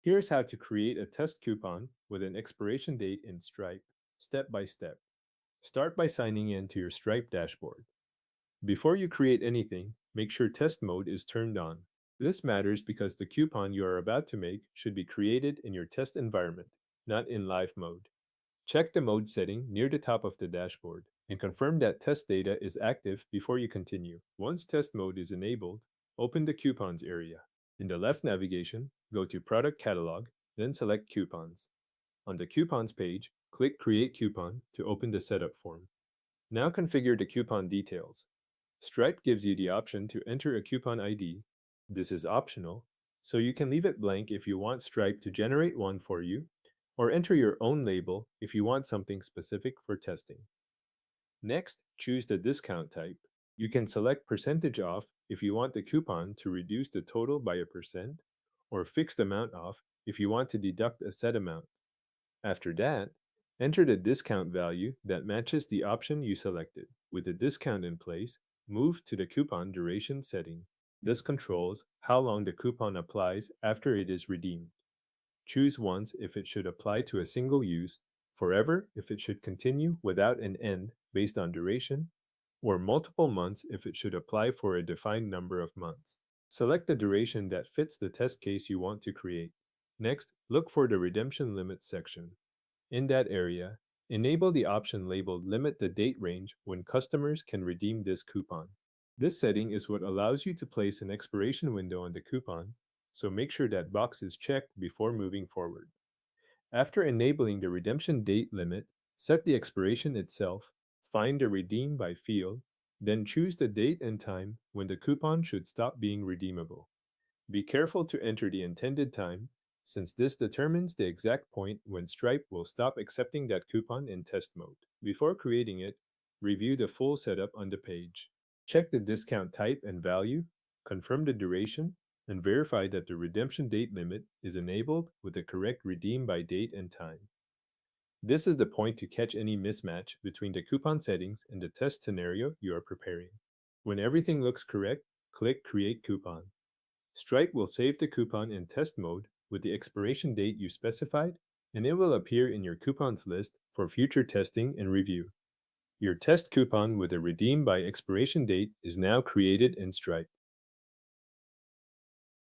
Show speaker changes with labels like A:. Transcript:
A: Here's how to create a test coupon with an expiration date in Stripe, step by step. Start by signing in to your Stripe dashboard. Before you create anything, make sure test mode is turned on. This matters because the coupon you are about to make should be created in your test environment, not in live mode. Check the mode setting near the top of the dashboard and confirm that test data is active before you continue. Once test mode is enabled, open the Coupons area. In the left navigation, go to Product Catalog, then select Coupons. On the Coupons page, click Create Coupon to open the setup form. Now configure the coupon details. Stripe gives you the option to enter a coupon ID. This is optional, so you can leave it blank if you want Stripe to generate one for you, or enter your own label if you want something specific for testing. Next, choose the discount type. You can select percentage off if you want the coupon to reduce the total by a percent, or fixed amount off if you want to deduct a set amount. After that, enter the discount value that matches the option you selected. With the discount in place, move to the coupon duration setting. This controls how long the coupon applies after it is redeemed. Choose once if it should apply to a single use, forever if it should continue without an end based on duration, or multiple months if it should apply for a defined number of months. Select the duration that fits the test case you want to create. Next, look for the redemption limit section. In that area, enable the option labeled Limit the date range when customers can redeem this coupon. This setting is what allows you to place an expiration window on the coupon, so make sure that box is checked before moving forward. After enabling the redemption date limit, set the expiration itself, find the Redeem by field, then choose the date and time when the coupon should stop being redeemable. Be careful to enter the intended time, since this determines the exact point when Stripe will stop accepting that coupon in test mode. Before creating it, review the full setup on the page. Check the discount type and value, confirm the duration, and verify that the redemption date limit is enabled with the correct redeem by date and time. This is the point to catch any mismatch between the coupon settings and the test scenario you are preparing. When everything looks correct, click Create Coupon. Stripe will save the coupon in test mode with the expiration date you specified, and it will appear in your coupons list for future testing and review. Your test coupon with a redeem by expiration date is now created in Stripe.